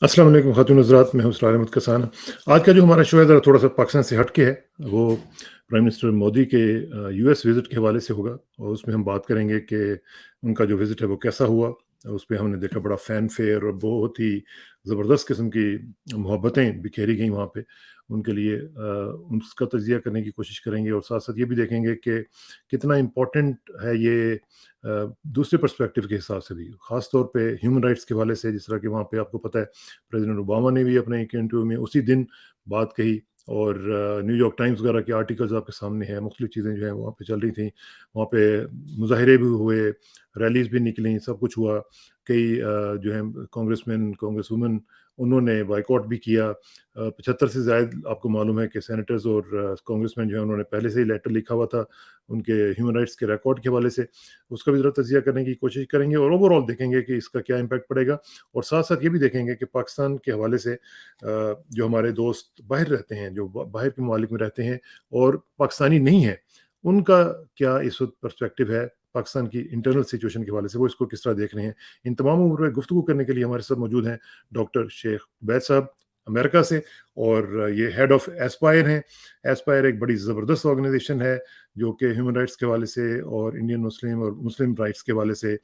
السلام علیکم خاتون حضرات، میں ہوں اسرار احمد کسان۔ آج کا جو ہمارا شو ہے ذرا تھوڑا سا پاکستان سے ہٹ کے ہے، وہ پرائم منسٹر مودی کے یو ایس وزٹ کے حوالے سے ہوگا، اور اس میں ہم بات کریں گے کہ ان کا جو وزٹ ہے وہ کیسا ہوا۔ اس پہ ہم نے دیکھا بڑا فین فیئر اور بہت ہی زبردست قسم کی محبتیں بکھیری گئیں وہاں پہ ان کے لیے۔ اس کا تجزیہ کرنے کی کوشش کریں گے، اور ساتھ ساتھ یہ بھی دیکھیں گے کہ کتنا امپورٹنٹ ہے یہ دوسرے پرسپیکٹیو کے حساب سے بھی، خاص طور پہ ہیومن رائٹس کے حوالے سے، جس طرح کہ وہاں پہ آپ کو پتہ ہے پریزیڈنٹ اوباما نے بھی اپنے ایک انٹرویو میں اسی دن بات کہی، اور نیو یارک ٹائمز وغیرہ کے آرٹیکلز آپ کے سامنے ہیں، مختلف چیزیں جو ہیں وہاں پہ چل رہی تھیں، وہاں پہ مظاہرے بھی ہوئے، ریلیز بھی نکلیں، سب کچھ ہوا۔ کئی جو ہیں کانگریس مین کانگریس وومن انہوں نے بائیکاٹ بھی کیا۔ 75 سے زائد آپ کو معلوم ہے کہ سینیٹرز اور کانگریس مین جو ہیں انہوں نے پہلے سے ہی لیٹر لکھا ہوا تھا ان کے ہیومن رائٹس کے ریکارڈ کے حوالے سے، اس کا بھی ذرا تجزیہ کرنے کی کوشش کریں گے، اور اوور آل دیکھیں گے کہ اس کا کیا امپیکٹ پڑے گا، اور ساتھ ساتھ یہ بھی دیکھیں گے کہ پاکستان کے حوالے سے جو ہمارے دوست باہر رہتے ہیں، جو باہر کے ممالک میں رہتے ہیں اور پاکستانی نہیں ہیں، ان کا کیا اس وقت پرسپیکٹیو ہے پاکستان کی انٹرنل سچویشن کے حوالے سے، وہ اس کو کس طرح دیکھ رہے ہیں۔ ان تمام امور میں گفتگو کرنے کے لیے ہمارے ساتھ موجود ہیں ڈاکٹر شیخ عبید صاحب امریکہ سے، اور یہ ہیڈ آف ایسپائر ہیں۔ ایسپائر ایک بڑی زبردست آرگنائزیشن ہے جو کہ ہیومن رائٹس کے حوالے سے اور انڈین مسلم اور مسلم رائٹس کے حوالے سے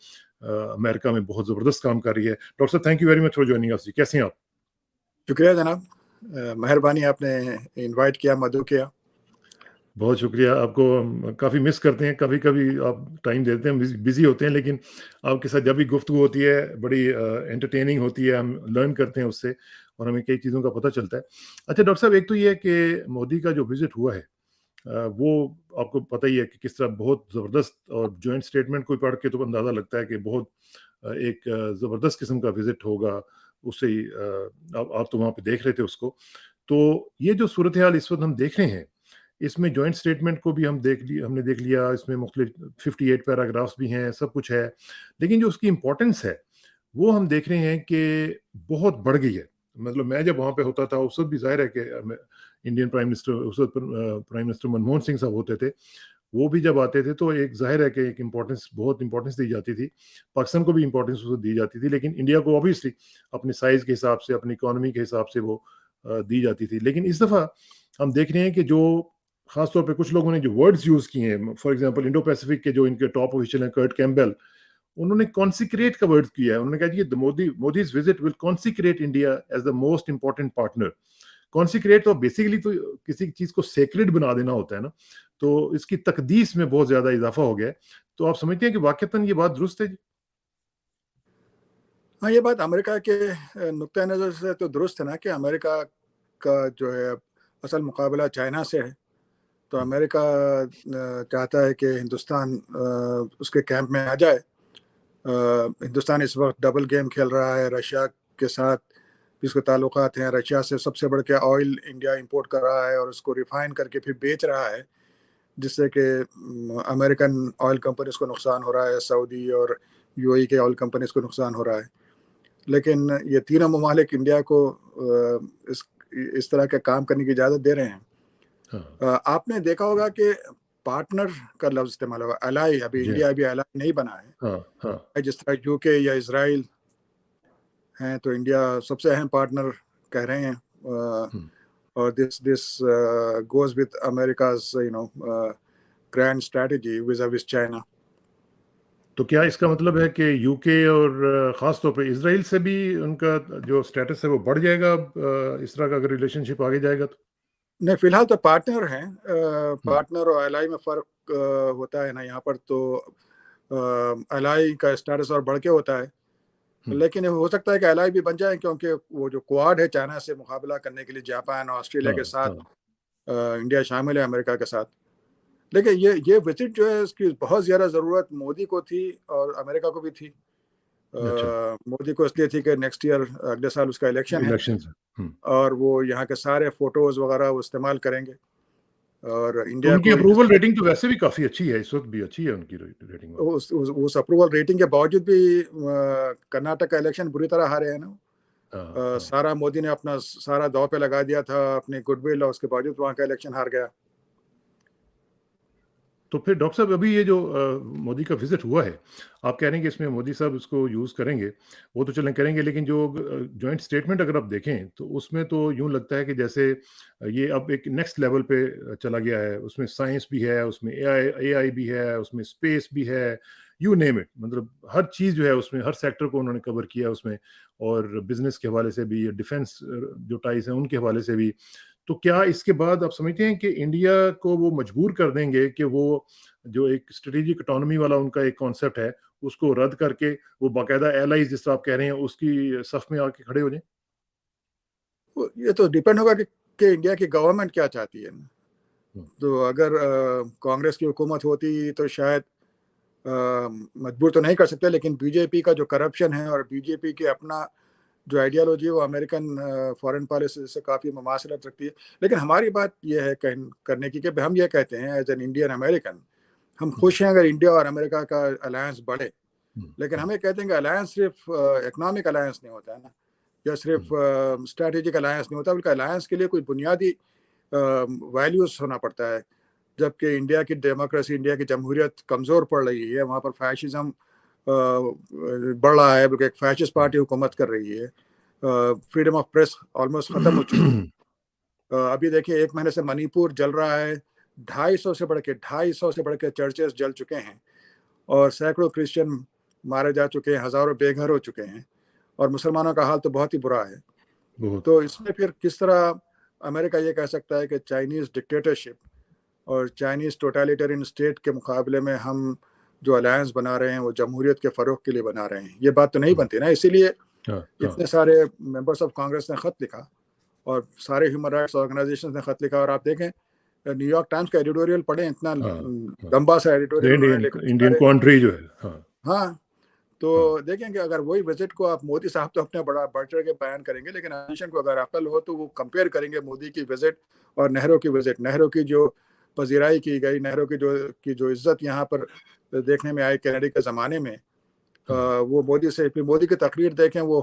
امریکہ میں بہت زبردست کام کر رہی ہے۔ ڈاکٹر صاحب thank you very much for joining اس۔ کیسے ہیں آپ؟ شکریہ جناب، مہربانی، آپ نے انوائٹ کیا، مدعو کیا۔ بہت شکریہ، آپ کو ہم کافی مس کرتے ہیں، کبھی کبھی آپ ٹائم دیتے ہیں، بزی ہوتے ہیں، لیکن آپ کے ساتھ جب بھی گفتگو ہوتی ہے بڑی انٹرٹیننگ ہوتی ہے، ہم لرن کرتے ہیں اس سے، اور ہمیں کئی چیزوں کا پتہ چلتا ہے۔ اچھا ڈاکٹر صاحب، ایک تو یہ ہے کہ مودی کا جو وزٹ ہوا ہے وہ آپ کو پتہ ہی ہے کہ کس طرح بہت زبردست، اور جوائنٹ اسٹیٹمنٹ کوئی پڑھ کے تو اندازہ لگتا ہے کہ بہت ایک زبردست قسم کا وزٹ ہوگا۔ اس سے ہی آپ تو وہاں پہ دیکھ رہے تھے اس کو، تو یہ جو صورتحال اس وقت ہم دیکھ رہے ہیں، اس میں جوائنٹ اسٹیٹمنٹ کو بھی ہم نے دیکھ لیا، اس میں مختلف 58 پیراگرافس بھی ہیں، سب کچھ ہے، لیکن جو اس کی امپورٹنس ہے وہ ہم دیکھ رہے ہیں کہ بہت بڑھ گئی ہے۔ مطلب میں جب وہاں پہ ہوتا تھا اس وقت بھی ظاہر ہے کہ انڈین پرائم منسٹر اس وقت پرائم منسٹر منموہن سنگھ صاحب ہوتے تھے، وہ بھی جب آتے تھے تو ایک ظاہر ہے کہ ایک بہت امپورٹنس دی جاتی تھی، پاکستان کو بھی امپورٹنس اس وقت دی جاتی تھی، لیکن انڈیا کو اوبیسلی اپنے سائز کے حساب سے، اپنی اکانومی کے حساب سے وہ دی جاتی تھی۔ لیکن اس دفعہ ہم دیکھ رہے ہیں کہ جو خاص طور پہ کچھ لوگوں نے جو ورڈز یوز کیے ہیں، فار ایگزامپل انڈو پیسیفک کے جو ان کے ٹاپ آفیشل ہیں کرٹ کیمبل، انہوں نے کانسیکریٹ کا ورڈ کیا ہے، انہوں نے کہا کہ Modi's visit will consecrate India as the most important partner. Consecrate تو بیسیکلی تو کسی چیز کو سیکریٹ بنا دینا ہوتا ہے نا، تو اس کی تقدیس میں بہت زیادہ اضافہ ہو گیا ہے۔ تو آپ سمجھتے ہیں کہ واقعتاً یہ بات درست ہے جی؟ ہاں، یہ بات امریکہ کے نقطۂ نظر سے تو درست ہے نا، کہ امریکہ کا جو ہے اصل مقابلہ چائنا سے ہے، تو امریکہ چاہتا ہے کہ ہندوستان اس کے کیمپ میں آ جائے۔ ہندوستان اس وقت ڈبل گیم کھیل رہا ہے رشیا کے ساتھ، جس کے تعلقات ہیں، رشیا سے سب سے بڑھ کے آئل انڈیا امپورٹ کر رہا ہے اور اس کو ریفائن کر کے پھر بیچ رہا ہے، جس سے کہ امریکن آئل کمپنیز کو نقصان ہو رہا ہے، سعودی اور یو اے ای کے آئل کمپنیز کو نقصان ہو رہا ہے۔ لیکن یہ تینوں ممالک انڈیا کو اس طرح کے کام کرنے کی اجازت دے رہے ہیں۔ آپ نے دیکھا ہوگا کہ پارٹنر کا لفظ استعمال ہوگا، الائی۔ ابھی انڈیا ابھی الائی نہیں بنا ہے، جس طرح یو کے یا اسرائیل ہیں تو انڈیا سب سے اہم پارٹنر کہہ رہے ہیں، اور this goes with America's grand strategy vis-a-vis China. تو کیا اس کا مطلب ہے کہ یو کے اور خاص طور پہ اسرائیل سے بھی ان کا جو سٹیٹس ہے وہ بڑھ جائے گا اس طرح کا اگر ریلیشن شپ آگے جائے گا تو؟ نہیں، فی الحال تو پارٹنر ہیں۔ پارٹنر اور الائی میں فرق ہوتا ہے نا، یہاں پر تو الائی کا اسٹیٹس اور بڑھ کے ہوتا ہے، لیکن ہو سکتا ہے کہ الائی بھی بن جائیں، کیونکہ وہ جو کوآڈ ہے چائنا سے مقابلہ کرنے کے لیے، جاپان اور آسٹریلیا کے ساتھ انڈیا شامل ہے امریکہ کے ساتھ۔ لیکن یہ وزٹ جو ہے اس کی بہت زیادہ ضرورت مودی کو تھی اور امریکہ کو بھی تھی۔ مودی کو اس لیے تھی کہ نیکسٹ ایئر، اگلے سال اس کا الیکشن ہے، اور وہ یہاں کے سارے فوٹوز وغیرہ وہ استعمال کریں گے، اور انڈیا ان کی کو اپروول ریٹنگ تو ویسے بھی کافی اچھی ہے، اس وقت بھی اچھی ہے ان کی ریٹنگ۔ اس اپروول ریٹنگ کے باوجود بھی کرناٹک کا الیکشن بری طرح ہارے ہیں نا۔ سارا مودی نے اپنا سارا داؤ پہ لگا دیا تھا، اپنی گڈ ول، اور اس کے باوجود وہاں کا الیکشن ہار گیا۔ تو پھر ڈاکٹر صاحب ابھی یہ جو مودی کا وزٹ ہوا ہے، آپ کہہ رہے ہیں کہ اس میں مودی صاحب اس کو یوز کریں گے، وہ تو چلیں کریں گے، لیکن جو جوائنٹ اسٹیٹمنٹ اگر آپ دیکھیں تو اس میں تو یوں لگتا ہے کہ جیسے یہ اب ایک نیکسٹ لیول پہ چلا گیا ہے، اس میں سائنس بھی ہے، اس میں اے آئی بھی ہے، اس میں اسپیس بھی ہے، یو نیم اٹ، مطلب ہر چیز جو ہے اس میں، ہر سیکٹر کو انہوں نے کور کیا اس میں، اور بزنس کے حوالے سے بھی، ڈیفینس جو ٹائز ہیں ان کے حوالے سے بھی. تو کیا اس کے بعد آپ سمجھتے ہیں کہ انڈیا کو وہ مجبور کر دیں گے کہ وہ جو ایک اسٹریٹجک اٹانومی والا ان کا ایک کانسیپٹ ہے اس کو رد کر کے وہ باقاعدہ ایلائز جس طرح آپ کہہ رہے ہیں اس کی صف میں آ کے کھڑے ہو جائیں؟ یہ تو ڈیپینڈ ہوگا کہ انڈیا کی گورنمنٹ کیا چاہتی ہے. تو اگر کانگریس کی حکومت ہوتی تو شاید مجبور تو نہیں کر سکتے، لیکن بی جے پی کا جو کرپشن ہے اور بی جے پی کی اپنا جو آئیڈیالوجی ہے وہ امریکن فارن پالیسی سے کافی مماثلت رکھتی ہے. لیکن ہماری بات یہ ہے کرنے کی کہ ہم یہ کہتے ہیں ایز این انڈین امریکن، ہم خوش ہیں اگر انڈیا اور امریکہ کا الائنس بڑھے، لیکن ہمیں کہتے ہیں کہ الائنس صرف اکنامک الائنس نہیں ہوتا ہے نا، یا صرف اسٹریٹجک الائنس نہیں ہوتا، بلکہ الائنس کے لیے کوئی بنیادی ویلیوز ہونا پڑتا ہے. جبکہ انڈیا کی ڈیموکریسی، انڈیا کی جمہوریت کمزور پڑ رہی ہے، وہاں پر فیشزم بڑھ رہا ہے، بلکہ ایک فیشسٹ پارٹی حکومت کر رہی ہے، فریڈم آف پریس آلموسٹ ختم ہو چکی ہے. ابھی دیکھیں 1 مہینے سے منی پور جل رہا ہے، 250 سے بڑھ کے چرچز جل چکے ہیں، اور سینکڑوں کرسچن مارے جا چکے ہیں، ہزاروں بے گھر ہو چکے ہیں، اور مسلمانوں کا حال تو بہت ہی برا ہے. تو اس میں پھر کس طرح امریکہ یہ کہہ سکتا ہے کہ چائنیز ڈکٹیٹرشپ اور چائنیز ٹوٹالیٹرین اسٹیٹ کے مقابلے میں ہم جو الائنس بنا رہے ہیں وہ جمہوریت کے فروغ کے لیے بنا رہے ہیں؟ یہ بات تو نہیں بنتی نا. اسی لیے اتنے سارے ممبرس آف کانگریس نے خط لکھا، اور سارے ہیومن رائٹس آرگنائزیشن نے خط لکھا. اور آپ دیکھیں نیو یارک ٹائمز کا ایڈیٹوریل پڑھیں، اتنا لمبا سا ایڈیٹوریل انڈین کانٹری جو ہے. ہاں، تو دیکھیں کہ اگر وہی وزٹ کو آپ، مودی صاحب تو اپنے بڑا بڑھ چڑھ کے بیان کریں گے، لیکن اپوزیشن کو اگر عقل ہو تو وہ کمپیئر کریں گے مودی کی وزٹ اور نہرو کی وزٹ. نہرو کی جو پذیرائی کی گئی، نہرو کی جو عزت یہاں پر دیکھنے میں آئی کینیڈا کے زمانے میں، وہ مودی سے، پھر مودی کی تقریر دیکھیں، وہ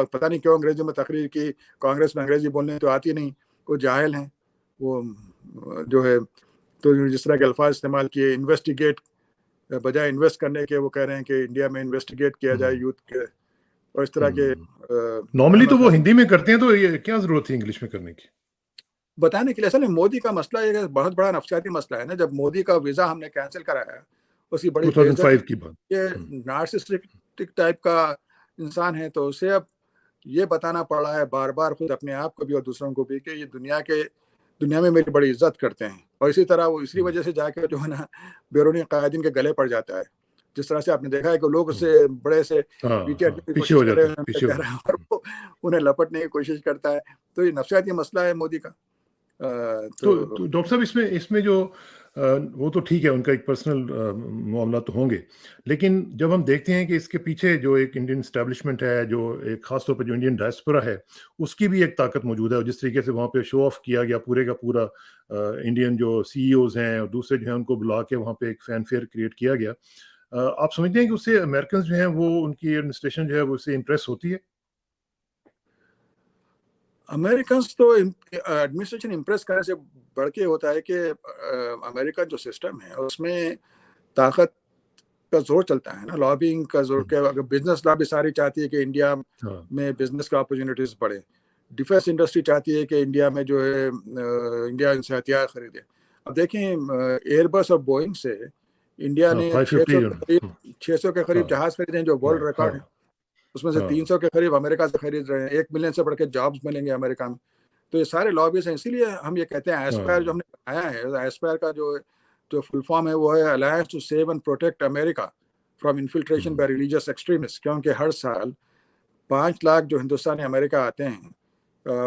پتہ نہیں کیوں انگریزی میں تقریر کی. کانگریس میں انگریزی بولنے تو آتی نہیں، وہ جاہل ہیں، وہ جو ہے تو جس طرح کے الفاظ استعمال کیے، انویسٹیگیٹ بجائے انویسٹ کرنے کے، وہ کہہ رہے ہیں کہ انڈیا میں انویسٹیگیٹ کیا جائے یوتھ کے، اور اس طرح کے. نارملی تو وہ ہندی میں کرتے ہیں، تو یہ کیا ضرورت تھی انگلش میں کرنے کی؟ بتانے کے لیے اصل میں مودی کا مسئلہ یہ بہت بڑا نفسیاتی مسئلہ ہے نا. جب مودی کا ویزا ہم نے کینسل کرایا، اس کی بڑی 2005 کی بات. یہ نارسسٹک ٹائپ کا انسان ہے، تو اسے اب یہ بتانا پڑ رہا ہے بار بار، خود اپنے آپ کو بھی اور دوسروں کو بھی، کہ یہ دنیا میں میری بڑی عزت کرتے ہیں. اور اسی طرح وہ اسی وجہ سے جا کے جو ہے نا بیرونی قائدین کے گلے پڑ جاتا ہے. جس طرح سے آپ نے دیکھا ہے کہ لوگ اس سے بڑے سے پیچھے ہٹنے کی کوشش کر رہے ہیں اور وہ انہیں لپٹنے کی کوشش کرتا ہے. تو یہ نفسیاتی مسئلہ ہے مودی کا. تو ڈاکٹر صاحب اس میں جو وہ تو ٹھیک ہے، ان کا ایک پرسنل معاملات تو ہوں گے، لیکن جب ہم دیکھتے ہیں کہ اس کے پیچھے جو ایک انڈین اسٹیبلشمنٹ ہے، جو ایک خاص طور پہ جو انڈین ڈائسپورا ہے، اس کی بھی ایک طاقت موجود ہے. اور جس طریقے سے وہاں پہ شو آف کیا گیا پورے کا پورا، انڈین جو سی ای اوز ہیں اور دوسرے جو ہیں ان کو بلا کے وہاں پہ ایک فین فیئر کریٹ کیا گیا. آپ سمجھتے ہیں کہ اس سے امریکنز جو ہیں وہ، ان کی ایڈمنسٹریشن جو ہے وہ اس سے امپریس ہوتی ہے؟ امریکنس تو ایڈمنسٹریشن امپریس کرنے سے بڑھ کے ہوتا ہے کہ امریکہ جو سسٹم ہے اس میں طاقت کا زور چلتا ہے نا، لابینگ کا زور. کہ اگر بزنس لابی ساری چاہتی ہے کہ انڈیا میں بزنس کا اپرچونیٹیز بڑھے، ڈیفینس انڈسٹری چاہتی ہے کہ انڈیا میں جو ہے انڈیا ان سے ہتھیار خریدے. اب دیکھیں ایئر بس اور بوئنگ سے انڈیا نے 600 کے قریب جہاز خریدے ہیں جو ورلڈ ریکارڈ ہے. اس میں سے 300 کے قریب امریکہ سے خرید رہے ہیں. 1 ملین سے بڑھ کے جابز ملیں گے امریکہ میں. تو یہ سارے لابیز ہیں. اسی لیے ہم یہ کہتے ہیں ایسپائر جو ہم نے بنایا ہے، ایسپائر کا جو فل فارم ہے وہ ہے alliance to save and protect America from infiltration by religious extremist. کیونکہ ہر سال 5 لاکھ جو ہندوستانی امریکہ آتے ہیں،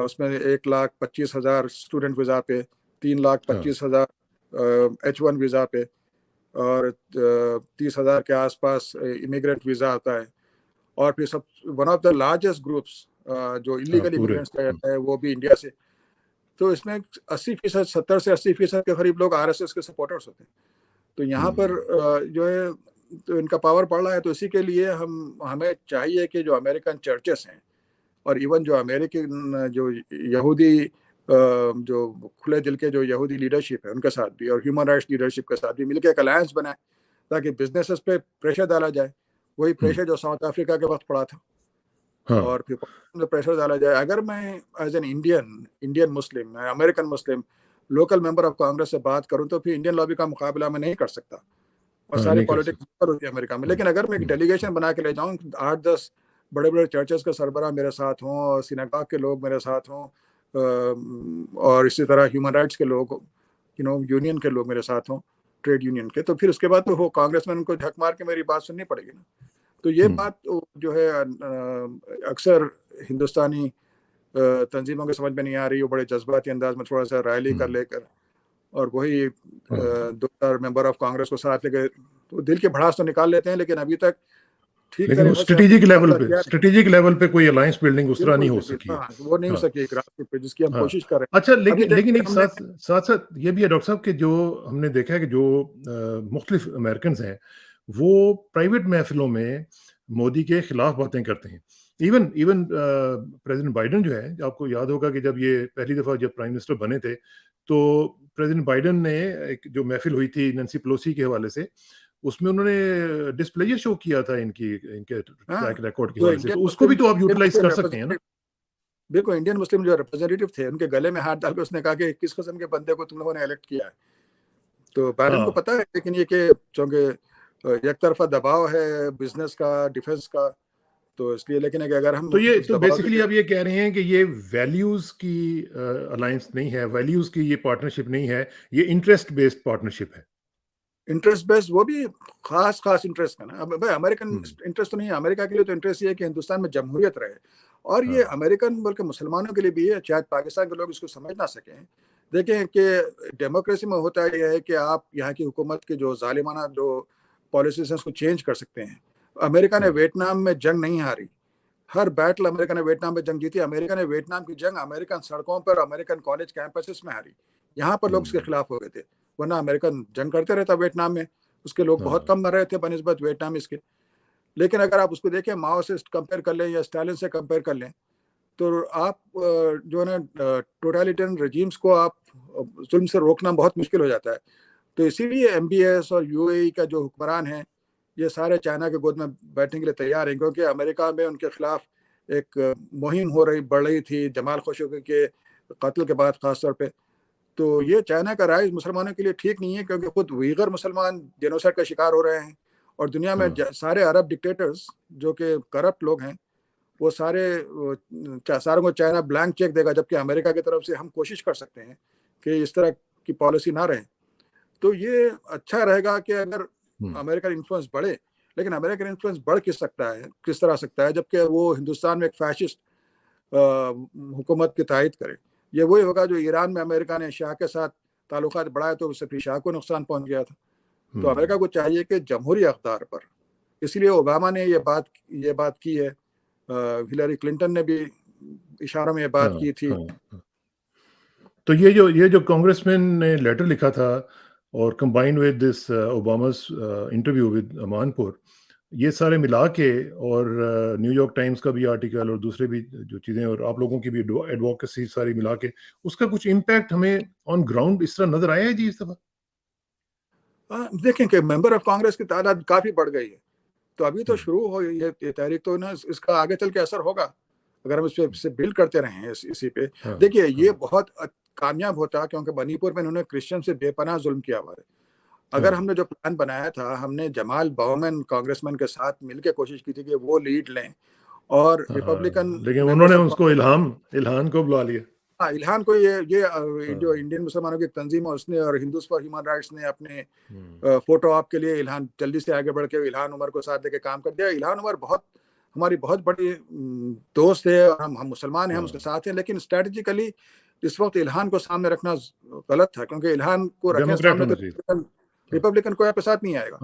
اس میں 1,25,000 اسٹوڈنٹ ویزا پہ، 3,25,000 H1 ویزا پہ، اور 30,000 کے آس پاس امیگرینٹ ویزا آتا ہے. اور پھر one of the largest groups جو ایلیگل امیگرینٹس کا جاتا ہے وہ بھی انڈیا سے. تو اس میں 80%، 70 سے 80% کے قریب لوگ RSS کے سپورٹرس ہوتے ہیں. تو یہاں پر جو ہے تو ان کا پاور بڑھ رہا ہے. تو اسی کے لیے ہمیں چاہیے کہ جو امریکن چرچز ہیں، اور ایون جو امریکن جو یہودی جو کھلے دل کے جو یہودی لیڈرشپ ہے ان کے ساتھ بھی اور ہیومن رائٹس لیڈرشپ کے ساتھ بھی مل کے ایک الائنس بنائے تاکہ بزنسز پہ پریشر ڈالا جائے، وہی پریشر جو ساؤتھ افریقہ کے وقت پڑا تھا، ہاں اور پھر پریشر ڈالا جائے. اگر میں as an Indian Muslim, American Muslim local member of Congress سے بات کروں تو پھر انڈین لابی کا مقابلہ میں نہیں کر سکتا، اور ہاں ساری نہیں کر پالیٹکس سکتے. ہوتی ہے امریکہ میں. لیکن اگر میں ایک ڈیلیگیشن بنا کے لے جاؤں، 8-10 بڑے بڑے چرچز کے سربراہ میرے ساتھ ہوں اور سیناگاگ کے لوگ میرے ساتھ ہوں، اور اسی طرح ہیومن رائٹس کے لوگ، یونین کے لوگ میرے ساتھ ہوں، ٹریڈ یونین کے، تو پھر اس کے بعد تو وہ کانگریس مین کو جھک مار کے میری بات سننی پڑے گی نا. تو یہ بات جو ہے اکثر ہندوستانی تنظیموں کے سمجھ میں نہیں آ رہی. وہ بڑے جذباتی انداز میں تھوڑا سا ریلی کر لے کر اور وہی 2 ممبر آف کانگریس کو ساتھ لے کے تو دل کی بھڑاس تو نکال لیتے ہیں، لیکن ابھی تک ٹھیک لیکن وہ طریقے سے مقابلہ کیا نہیں. اسٹریٹجک لیول پہ کوئی الائنس بلڈنگ اس طرح نہیں بالکل ہو بالکل، سکی ہے. ہاں وہ نہیں ہو ہاں سکی گراس پہ جس کی ہم ہاں کوشش کر رہے ہیں. اچھا، ابھی لیکن دیکھیں ایک ہم نے ساتھ ساتھ یہ بھی ہے ڈاکٹر صاحب کہ جو ہم نے دیکھا ہے کہ جو مختلف امریکنز ہیں وہ پرائیویٹ محفلوں میں مودی کے خلاف باتیں کرتے ہیں. ایون پریزیڈنٹ بائیڈن جو ہے، آپ کو یاد ہوگا کہ جب یہ پہلی دفعہ جب پرائم منسٹر بنے تھے تو پریزیڈنٹ بائیڈن نے ایک جو محفل ہوئی تھی نینسی پلوسی کے حوالے سے، اس میں انہوں نے ڈسپلیجر شو کیا تھا ان کے ٹریک ریکارڈ کے جو حوالے سے، انڈین تو اس کو مسلم بھی تو آپ یوٹیلائز کر سکتے ہیں نا. بالکل انڈین مسلم جو ریپرزینٹیو تھے ان کے گلے میں ہاتھ ڈال کے اس نے کہا کہ کس قسم کے بندے کو تم لوگوں نے الیکٹ کیا ہے. تو بائیڈن کو پتا ہے، لیکن یہ کہ چونکہ یک طرفہ دباؤ ہے بزنس کا، ڈیفنس کا، تو اس لیے. لیکن اگر ہم تو یہ اس تو دباؤ بیسیکلی آپ یہ کہہ رہے ہیں کہ یہ ویلیوز کی الائنس نہیں ہے، ویلیوز کی یہ پارٹنرشپ نہیں ہے، یہ انٹرسٹ بیسڈ پارٹنرشپ ہے. انٹرسٹ بیس، وہ بھی خاص انٹرسٹ کا نا. اب بھائی امریکن انٹرسٹ تو نہیں ہے، امریکہ کے لیے تو انٹرسٹ یہ ہے کہ ہندوستان میں جمہوریت رہے، اور یہ امریکن بلکہ مسلمانوں کے لیے بھی ہے، شاید پاکستان کے لوگ اس کو سمجھ نہ سکیں. دیکھیں کہ ڈیموکریسی میں ہوتا یہ ہے کہ آپ یہاں کی حکومت کے جو ظالمانہ جو پالیسیز ہیں اس کو چینج کر سکتے ہیں. امریکہ نے ویتنام میں جنگ نہیں ہاری، ہر بیٹل امریکہ نے ویتنام میں جنگ جیتی. امریکہ نے ویتنام کی جنگ امریکن سڑکوں پر، امریکن کالج کیمپسز میں ہاری. یہاں پر لوگ اس کے خلاف ہو گئے تھے، ورنہ امریکن جنگ کرتے رہتا ویتنام میں، اس کے لوگ بہت کم مر رہے تھے بنسبت ویتنامیز کے. لیکن اگر آپ اس کو دیکھیں ماؤ سے کمپیئر کر لیں یا اسٹالن سے کمپیئر کر لیں تو آپ جو ہے نا ٹوٹالیٹرین رجیمز کو آپ ظلم سے روکنا بہت مشکل ہو جاتا ہے. تو اسی لیے ایم بی ایس اور یو اے ای کا جو حکمران ہیں یہ سارے چائنا کے گود میں بیٹھنے کے لیے تیار ہیں، کیونکہ امریکہ میں ان کے خلاف ایک مہم بڑھ رہی تھی جمال خاشقجی کے قتل کے بعد خاص طور پہ. تو یہ چائنا کا رائج مسلمانوں کے لیے ٹھیک نہیں ہے، کیونکہ خود ویغر مسلمان جینوسائیڈ کا شکار ہو رہے ہیں، اور دنیا میں سارے عرب ڈکٹیٹرز جو کہ کرپٹ لوگ ہیں وہ ساروں کو چائنا بلینک چیک دے گا، جبکہ امریکہ کی طرف سے ہم کوشش کر سکتے ہیں کہ اس طرح کی پالیسی نہ رہے. تو یہ اچھا رہے گا کہ اگر امریکن انفلوئنس بڑھے. لیکن امریکن انفلوئنس بڑھ کس طرح سکتا ہے جبکہ وہ ہندوستان میں ایک فیشسٹ حکومت کی تائید کرے. یہ وہی ہوگا جو ایران میں امریکہ نے شاہ کے ساتھ تعلقات بڑھائے تو اس سے پھر شاہ کو نقصان پہنچ گیا تھا. تو امریکہ کو چاہیے کہ جمہوری اقدار پر، اس لیے اوباما نے یہ بات کی ہے، ہلری کلنٹن نے بھی اشاروں میں یہ بات کی تھی. تو یہ جو کانگریس مین نے لیٹر لکھا تھا اور combined with this Obama's interview with Amanpour, یہ سارے ملا کے، اور نیو یارک ٹائمز کا بھی آرٹیکل اور دوسرے بھی جو چیزیں، اور آپ لوگوں کی بھی ایڈووکیسی ساری ملا کے، اس کا کچھ امپیکٹ ہمیں آن گراؤنڈ اس طرح نظر آیا ہے جی اس دفعہ؟ دیکھیں کہ ممبر آف کانگریس کی تعداد کافی بڑھ گئی ہے. تو ابھی تو شروع ہو یہ تحریک، تو نا اس کا آگے چل کے اثر ہوگا اگر ہم اس پہ بلڈ کرتے رہیں اسی پہ. دیکھیے یہ بہت کامیاب ہوتا کیونکہ منی پور میں انہوں نے کرسچن سے بے پناہ ظلم کیا ہوا ہے. اگر ہم نے جو پلان بنایا تھا، ہم نے جمال باؤمن کانگریس مین کے ساتھ مل کے کوشش کی تھی کہ وہ لیڈ لیں، اور ریپبلکن لیکن انہوں نے اس کو الہان کو بلا لیا. الہان کو یہ جو انڈین مسلمانوں کی تنظیم ہے اس نے، اور ہندوز فار ہیومن رائٹس نے اپنے فوٹو آپ کے لیے الہان جلدی سے آگے بڑھ کے الہان عمر کو ساتھ لے کے کام کر دیا. الہان عمر ہماری بہت بڑی دوست ہے، اور ہم مسلمان ہیں، ہم اس کے ساتھ ہیں. لیکن اسٹریٹجیکلی اس وقت الہان کو سامنے رکھنا غلط تھا، کیونکہ الہان کو رکھیں سامنے تو ریپبلکن کوئی آپ کے ساتھ نہیں آئے گا.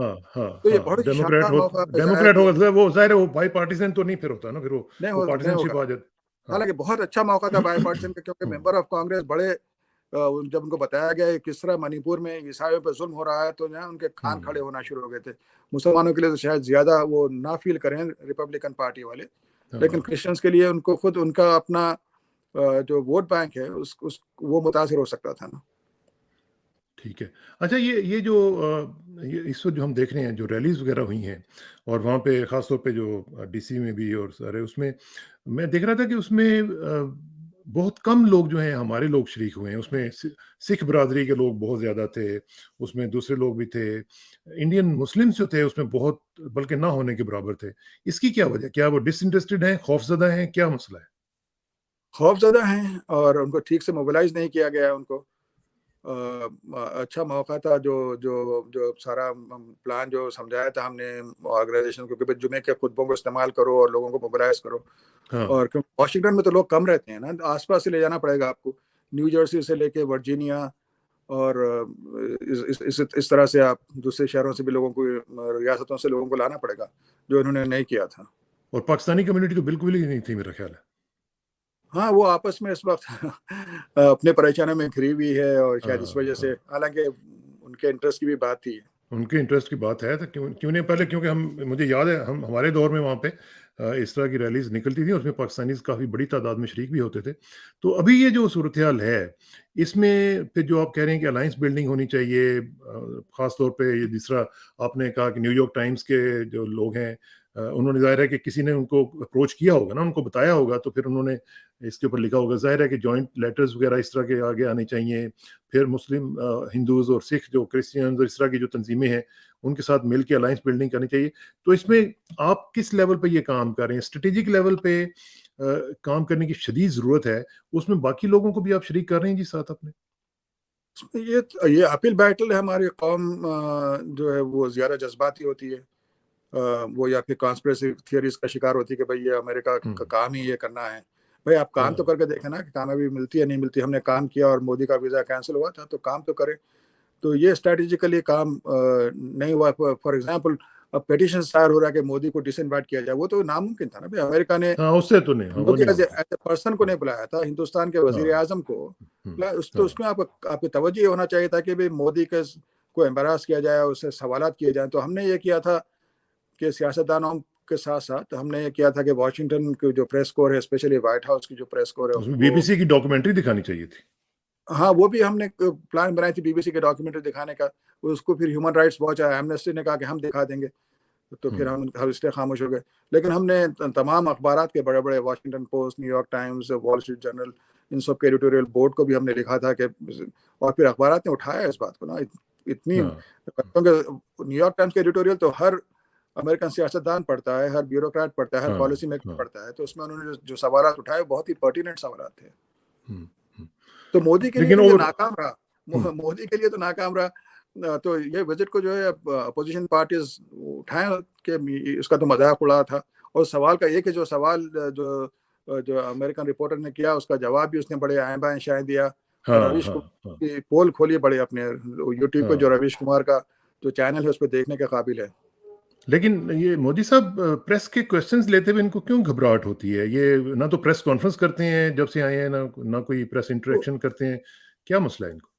تو یہ بہت ہی شاندار موقع ڈیموکریٹ ہوگا، وہ ظاہر ہے وہ بائی پارٹیزن تو نہیں پھر ہوتا نا، پھر وہ نہیں پارٹیزن شپ ہوگا. آ جاتی. حالانکہ بہت اچھا موقع تھا بائی پارٹیزن کا، کیونکہ ممبر آف کانگریس بڑے، جب ان کو بتایا گیا کس طرح منی پور میں عیسائیوں پہ ظلم ہو رہا ہے تو ان کے کان کھڑے ہونا شروع ہو گئے تھے. مسلمانوں کے لیے تو شاید زیادہ وہ نہ فیل کریں ریپبلکن پارٹی والے، لیکن کرسچنس کے لیے ان کو خود ان کا اپنا جو ووٹ بینک ہے وہ متاثر ہو سکتا تھا نا. ٹھیک ہے. اچھا یہ جو اس وقت جو ہم دیکھ رہے ہیں جو ریلیز وغیرہ ہوئی ہیں اور وہاں پہ خاص طور پہ جو ڈی سی میں بھی اور سارے اس میں میں دیکھ رہا تھا کہ اس میں بہت کم لوگ جو ہیں ہمارے لوگ شریک ہوئے ہیں. اس میں سکھ برادری کے لوگ بہت زیادہ تھے, اس میں دوسرے لوگ بھی تھے, انڈین مسلمس جو تھے اس میں بہت بلکہ نہ ہونے کے برابر تھے. اس کی کیا وجہ, کیا وہ ڈس انٹرسٹڈ ہیں, خوف زدہ ہیں, کیا مسئلہ ہے؟ خوف زدہ ہیں اور ان کو ٹھیک سے موبلائز نہیں کیا گیا. ان کو اچھا موقع تھا جو سارا پلان جو سمجھایا تھا ہم نے آرگنائزیشن کو کہ جمعے کے خطبوں کو استعمال کرو اور لوگوں کو موبلائز کرو. ہاں اور واشنگٹن میں تو لوگ کم رہتے ہیں نا, آس پاس سے لے جانا پڑے گا آپ کو, نیو جرسی سے لے کے ورجینیا اور اس طرح سے آپ دوسرے شہروں سے بھی لوگوں کو, ریاستوں سے لوگوں کو لانا پڑے گا, جو انہوں نے نہیں کیا تھا. اور پاکستانی کمیونٹی تو بالکل ہی نہیں تھی میرا خیال ہے. ہاں وہ آپس میں اس وقت اپنے پریشانوں میں گھری ہوئی ہے, اور شاید اس وجہ ہاں سے, حالانکہ ان کے انٹرسٹ کی بھی بات تھی. ان کے انٹرسٹ کی بات ہے تو کیوں نہیں پہلے, کیونکہ مجھے یاد ہے ہمارے دور میں وہاں پہ اس طرح کی ریلیز نکلتی تھیں, اس میں پاکستانیز کافی بڑی تعداد میں شریک بھی ہوتے تھے. تو ابھی یہ جو صورتحال ہے اس میں پھر جو آپ کہہ رہے ہیں کہ الائنس بلڈنگ ہونی چاہیے, خاص طور پہ یہ دوسرا آپ نے کہا کہ نیو یارک ٹائمز کے جو لوگ ہیں انہوں نے ظاہر ہے کہ کسی نے ان کو اپروچ کیا ہوگا نا, ان کو بتایا ہوگا, تو پھر انہوں نے اس کے اوپر لکھا ہوگا. ظاہر ہے کہ جوائنٹ لیٹرز وغیرہ اس طرح کے آگے آنے چاہیے. پھر مسلم ہندوز اور سکھ جو کرسچنز اور اس طرح کی جو تنظیمیں ہیں ان کے ساتھ مل کے الائنس بلڈنگ کرنی چاہیے. تو اس میں آپ کس لیول پہ یہ کام کر رہے ہیں؟ اسٹریٹجک لیول پہ کام کرنے کی شدید ضرورت ہے, اس میں باقی لوگوں کو بھی آپ شریک کر رہے ہیں جی ساتھ اپنے؟ یہ اپیل بیٹل ہے. ہماری قوم جو ہے وہ زیادہ جذباتی ہوتی ہے, وہ یا پھر کانسپریسی تھیوریز کا شکار ہوتی ہے کہ بھئی یہ امریکہ کا کام ہی یہ کرنا ہے. بھئی آپ کام تو کر کے دیکھیں نا کہ کامیابی ملتی ہے نہیں ملتی. ہم نے کام کیا اور مودی کا ویزا کینسل ہوا تھا, تو کام تو کریں. تو یہ اسٹریٹجیکلی کام نہیں ہوا. فار ایگزامپل اب پیٹیشن دائر ہو رہا ہے کہ مودی کو ڈس انوائٹ کیا جائے, وہ تو ناممکن تھا نا. بھئی امریکہ نے ہاں اس سے تو نہیں, ہاں وہ مودی نہیں ایز ہوگا. اے پرسن کو نہیں بلایا تھا, ہندوستان کے وزیر اعظم کو. تو اس میں آپ کی توجہ یہ ہونا چاہیے تھا کہ مودی کو امبراس کیا جائے, اس سے سوالات کیے جائیں. تو ہم نے یہ کیا تھا کہ سیاستدانوں کے ساتھ ساتھ ہم نے یہ کیا تھا کہ واشنگٹن کی جو پریس کور ہے, اسپیشلی وائٹ ہاؤس کی جو پریس کور ہے, اس میں بی بی سی کی ڈاکومنٹری دکھانی چاہیے تھی. ہاں وہ بھی ہم نے پلان بنائی تھی بی بی سی کے ڈاکیومنٹری دکھانے کا. اس کو پھر ہیومن رائٹس واچ, ایمنسٹی نے کہا کہ ہم دکھا دیں گے, تو پھر ہم اس لیے خاموش ہو گئے. لیکن ہم نے تمام اخبارات کے بڑے بڑے, Washington Post, New York Times, Wall Street Journal, ان سب کے ایڈیٹوریل بورڈ کو بھی ہم نے لکھا تھا کہ, اور پھر اخبارات نے اٹھایا اس بات کو نا اتنی, کیونکہ نیو یارک ٹائمز کے ایڈیٹوریل تو ہر امریکن سیاستدان پڑھتا ہے, ہر بیوروکریٹ پڑھتا ہے, ہر پالیسی میکر پڑھتا ہے. تو اس میں انہوں نے جو سوالات اٹھائے بہت ہی پرٹیننٹ سوالات تھے. تو مودی کے لیے تو یہ ناکام رہا, مودی کے لیے تو ناکام رہا. تو یہ وزٹ کو جو ہے اپوزیشن پارٹیز اٹھائیں کہ اس کا تو مذاق اڑا تھا. اور سوال کا یہ کہ جو سوال جو امریکن رپورٹر نے کیا اس کا جواب بھی اس نے بڑے آئیں بائیں شائیں دیا. رویش کمار کی پول کھولی بڑے اپنے یوٹیوب پہ, جو رویش کمار کا جو چینل ہے اس پہ دیکھنے کے قابل ہے. لیکن یہ مودی صاحب پریس کے کویسچنز لیتے ہوئے ان کو کیوں گھبراہٹ ہوتی ہے؟ یہ نہ تو پریس کانفرنس کرتے ہیں جب سے آئے ہیں, نہ کوئی پریس انٹریکشن کرتے ہیں, کیا مسئلہ ہے ان کو؟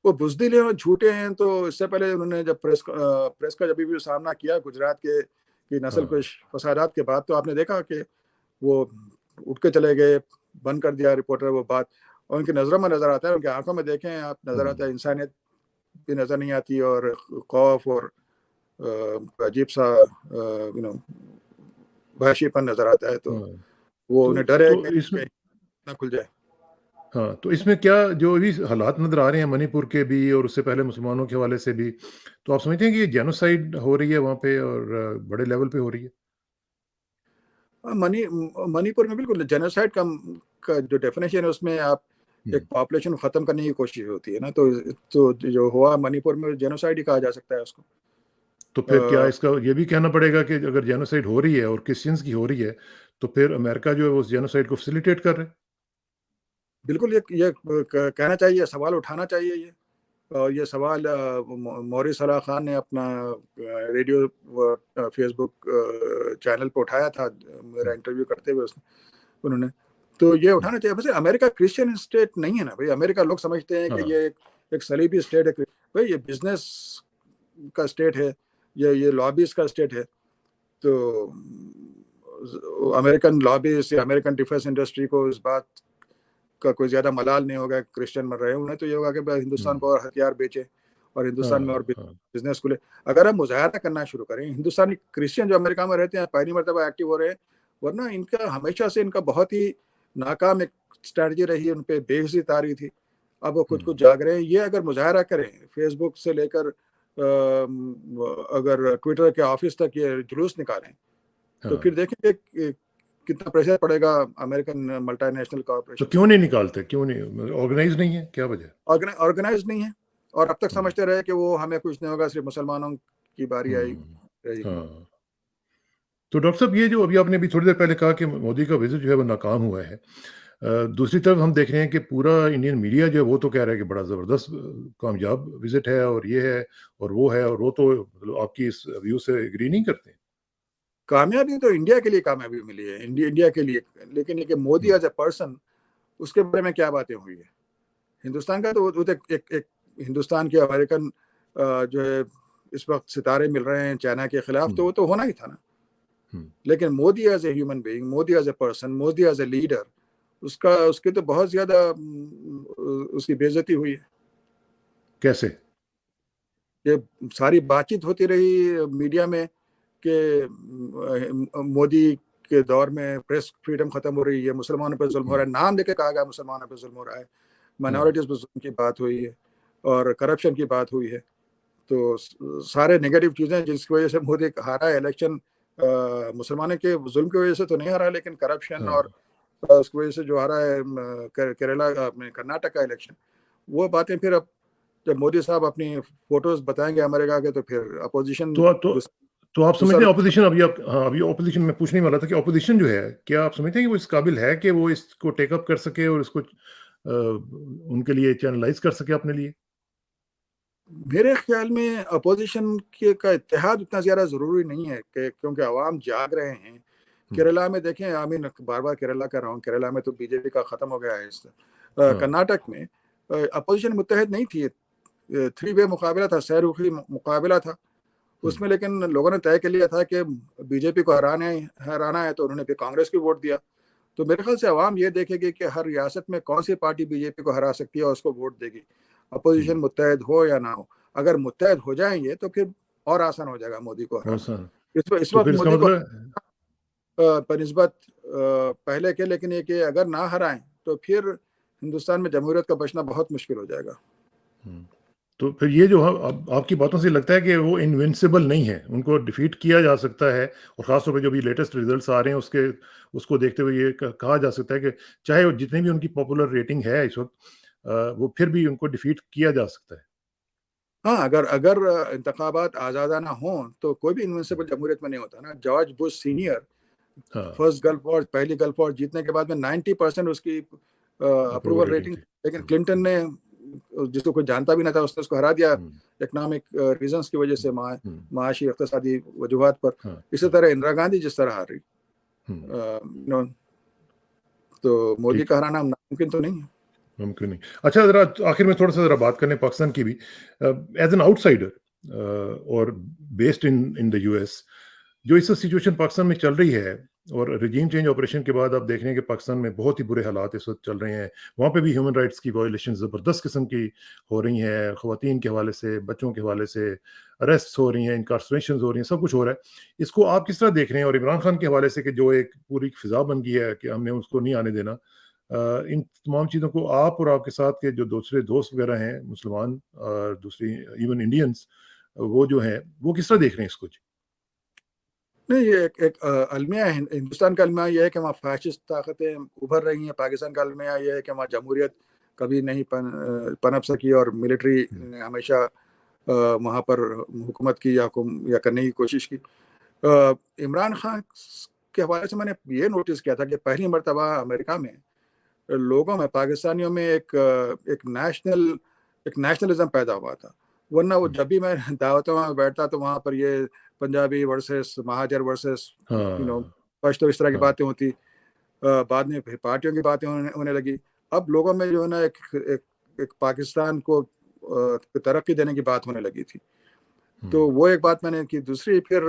وہ بزدل ہیں اور جھوٹے ہیں. تو اس سے پہلے انہوں نے جب پریس کا جب بھی سامنا کیا گجرات کی نسل کش فسادات کے بعد, تو آپ نے دیکھا کہ وہ اٹھ کے چلے گئے, بند کر دیا رپورٹر وہ بات. اور ان کی نظروں میں نظر آتا ہے, ان کی آنکھوں میں دیکھیں آپ نظر آتا ہے, انسانیت بھی نظر نہیں آتی, اور خوف اور عجیب سا وحشی پن نظر آتا ہے. تو وہ انہیں ڈر ہے کہ نہ کھل جائے. ہاں, تو اس میں کیا جو بھی حالات نظر آ رہے ہیں منی پور کے بھی اور اس سے پہلے مسلمانوں کے حوالے سے بھی, تو آپ سمجھتے ہیں کہ یہ جینوسائیڈ ہو رہی ہے وہاں پہ اور بڑے لیول پہ ہو رہی ہے؟ منی پور میں بالکل جینوسائیڈ کا جو ڈیفینیشن ہے اس میں آپ ایک پاپولیشن ختم کرنے کی کوشش ہوتی ہے نا. تو جو ہوا منی پور میں جینوسائیڈ ہی کہا جا سکتا ہے اس کو. تو پھر کیا اس کا یہ بھی کہنا پڑے گا کہ اگر جینوسائیڈ ہو رہی ہے اور کرسچنس کی ہو رہی ہے تو پھر امریکہ جو ہے اس جینوسائیڈ کو فیسیلیٹیٹ کر رہے؟ بالکل یہ کہنا چاہیے, سوال اٹھانا چاہیے. یہ سوال مورث صلاح خان نے اپنا ریڈیو فیس بک چینل پہ اٹھایا تھا, میرا انٹرویو کرتے ہوئے انہوں نے. تو یہ اٹھانا چاہیے. ویسے امریکہ کرسچین اسٹیٹ نہیں ہے نا بھائی. امریکہ لوگ سمجھتے ہیں کہ یہ ایک صلیبی اسٹیٹ ہے. بھائی یہ بزنس کا اسٹیٹ ہے, یہ لابیز کا اسٹیٹ ہے. تو امریکن لابیز یا امریکن ڈیفینس انڈسٹری کو اس بات کا کوئی زیادہ ملال نہیں ہوگا کرسچن مر رہے ہیں. انہیں تو یہ ہوگا کہ ہندوستان کو اور ہتھیار بیچے اور ہندوستان میں اور بزنس کھلے. اگر ہم مظاہرہ کرنا شروع کریں, ہندوستانی کرسچن جو امریکہ میں رہتے ہیں پہلی مرتبہ ایکٹیو ہو رہے ہیں, ورنہ ان کا ہمیشہ سے ان کا بہت ہی ناکام ایک اسٹریٹجی رہی, ان پہ بے عزتی تاری تھی. اب وہ خود کو جاگ رہے ہیں. یہ اگر مظاہرہ کریں فیس بک سے لے کر اگر ٹویٹر کے آفس تک یہ جلوس نکالیں تو پھر دیکھیں کہ کتنا پریشر پڑے گا امریکن ملٹی نیشنل کارپوریشن. تو کیوں نہیں نکالتے, کیوں نہیں آرگنائز نہیں ہے, کیا وجہ؟ آرگنائز نہیں ہے, اور اب تک سمجھتے رہے کہ وہ ہمیں کچھ نہیں ہوگا, صرف مسلمانوں کی باری آئی رہی. تو ڈاکٹر صاحب یہ جو ابھی آپ نے بھی تھوڑی دیر پہلے کہا کہ مودی کا وزٹ جو ہے وہ ناکام ہوا ہے, دوسری طرف ہم دیکھ رہے ہیں کہ پورا انڈین میڈیا جو ہے وہ تو کہہ رہا ہے کہ بڑا زبردست کامیاب وزٹ ہے اور یہ ہے اور وہ ہے, اور وہ تو مطلب آپ کی اس ویو سے ایگری نہیں کرتے. کامیابی تو انڈیا کے لیے کامیابی ملی ہے, انڈیا کے لیے, لیکن یہ کہ مودی ایز اے پرسن اس کے بارے میں کیا باتیں ہوئی ہے. ہندوستان کا تو ایک ہندوستان کے امریکن جو ہے اس وقت ستارے مل رہے ہیں چائنا کے خلاف, تو وہ تو ہونا ہی تھا نا. لیکن Modi as a human being, Modi as a person, Modi as a leader, اس کی تو بہت زیادہ اس کی بے عزتی ہوئی ہے. کیسے؟ یہ ساری بات چیت ہوتی رہی میڈیا میں کہ مودی کے دور میں پریس فریڈم ختم ہو رہی ہے, مسلمانوں پہ ظلم ہو رہا ہے, نام لے کے کہا گیا مسلمانوں پہ ظلم ہو رہا ہے, مائنورٹیز پہ ظلم کی بات ہوئی ہے اور کرپشن کی بات ہوئی ہے. تو سارے نیگیٹو چیزیں جس کی وجہ سے مودی ہارا ہے الیکشن, مسلمانوں کے ظلم کی وجہ سے تو نہیں ہارا, لیکن کرپشن اور اس کی وجہ سے جو ہارا ہے کیرلا میں کرناٹک کا الیکشن. وہ باتیں پھر اب جب مودی صاحب اپنی فوٹوز بتائیں گے امریکہ کے تو پھر اپوزیشن. تو آپ سمجھتے ہیں اپوزیشن, ابھی اپوزیشن میں پوچھنے والا تھا کہ اپوزیشن جو ہے, کیا آپ سمجھتے ہیں کہ وہ اس قابل ہے کہ وہ اس کو ٹیک اپ کر سکے اور اس کو ان کے لیے چینلائز کر سکے اپنے لیے؟ میرے خیال میں اپوزیشن کا اتحاد اتنا زیادہ ضروری نہیں ہے کیونکہ عوام جاگ رہے ہیں. کیرلا میں دیکھیں, بار بار کیرلا کر رہا ہوں, کیرلا میں تو بی جے پی کا ختم ہو گیا ہے. کرناٹک میں اپوزیشن متحد نہیں تھی, 3 وے مقابلہ تھا, سہ رخی مقابلہ تھا اس میں, لیکن لوگوں نے طے کر لیا تھا کہ بی جے پی کو ہرانا ہے, تو انہوں نے پھر کانگریس کو ووٹ دیا. تو میرے خیال سے عوام یہ دیکھے گی کہ ہر ریاست میں کون سی پارٹی بی جے پی کو ہرا سکتی ہے اور اس کو ووٹ دے گی, اپوزیشن متحد ہو یا نہ ہو. اگر متحد ہو جائیں گے تو پھر اور آسان ہو جائے گا مودی کو ہرانا. اس وقت مودی کو بنسبت پہلے کے, لیکن یہ کہ اگر نہ ہرائیں تو پھر ہندوستان میں جمہوریت کا بچنا بہت مشکل ہو جائے گا. تو پھر یہ جو آپ کی باتوں سے لگتا ہے کہ وہ انوینسیبل نہیں ہے, ان کو ڈیفیٹ کیا جا سکتا ہے, اور خاص طور پہ جو بھی لیٹسٹ ریزلٹس آ رہے ہیں اس کو دیکھتے ہوئے یہ کہا جا سکتا ہے کہ چاہے جتنی بھی ان کی پاپولر ریٹنگ ہے اس وقت, وہ پھر بھی ان کو ڈیفیٹ کیا جا سکتا ہے. ہاں, اگر انتخابات آزادانہ ہوں تو کوئی بھی انوینسیبل جمہوریت میں نہیں ہوتا نا. George Bush senior first Gulf war, پہلی گلف وار جیتنے کے بعد میں 90% اس کی اپروول ریٹنگ, لیکن کلنٹن نے, جس کو کوئی جانتا بھی نہ تھا, اس نے اس کو ہرا دیا اکنامک ریزنس کی وجہ سے, معاشی اقتصادی وجوہات پر. اسی طرح اندرا گاندھی جس طرح ہار رہی, تو مودی کا ہرانا ناممکن تو نہیں ہے. ممکن نہیں. اچھا, ذرا آخر میں تھوڑا سا ذرا بات کرنے پاکستان کی بھی, ایز این آؤٹ سائڈر اور based in the U S, جو اس سچویشن پاکستان میں چل رہی ہے, اور ریجیم چینج آپریشن کے بعد آپ دیکھ رہے ہیں کہ پاکستان میں بہت ہی برے حالات اس وقت چل رہے ہیں. وہاں پہ بھی ہیومن رائٹس کی وائلیشن زبردست قسم کی ہو رہی ہیں, خواتین کے حوالے سے, بچوں کے حوالے سے اریسٹ ہو رہی ہیں, انکارسریشنز ہو رہی ہیں, سب کچھ ہو رہا ہے. اس کو آپ کس طرح دیکھ رہے ہیں؟ اور عمران خان کے حوالے سے کہ جو ایک پوری فضا بن گئی ہے کہ ہم نے اس کو نہیں آنے دینا, ان تمام چیزوں کو آپ اور آپ کے ساتھ کے جو دوسرے دوست وغیرہ ہیں مسلمان اور دوسری ایون انڈینز, وہ جو ہیں, وہ کس طرح دیکھ رہے ہیں اس کو؟ نہیں, یہ ایک المیہ ہے. ہندوستان کا المیہ یہ ہے کہ وہاں فیشسٹ طاقتیں ابھر رہی ہیں. پاکستان کا المیہ یہ ہے کہ وہاں جمہوریت کبھی نہیں پنپ سکی, اور ملٹری نے ہمیشہ وہاں پر حکومت کی یا کرنے کی کوشش کی. عمران خان کے حوالے سے میں نے یہ نوٹس کیا تھا کہ پہلی مرتبہ امریکہ میں لوگوں میں, پاکستانیوں میں ایک نیشنلزم پیدا ہوا تھا. ورنہ وہ جب بھی میں دعوتوں میں بیٹھتا تو وہاں پر یہ پنجابی ورسز مہاجر ورسز پشتو, اس طرح کی باتیں ہوتی. بعد میں پھر پارٹیوں کی باتیں ہونے لگی. اب لوگوں میں جو ہے نا ایک پاکستان کو ترقی دینے کی بات ہونے لگی تھی. تو وہ ایک بات میں نے کی. دوسری, پھر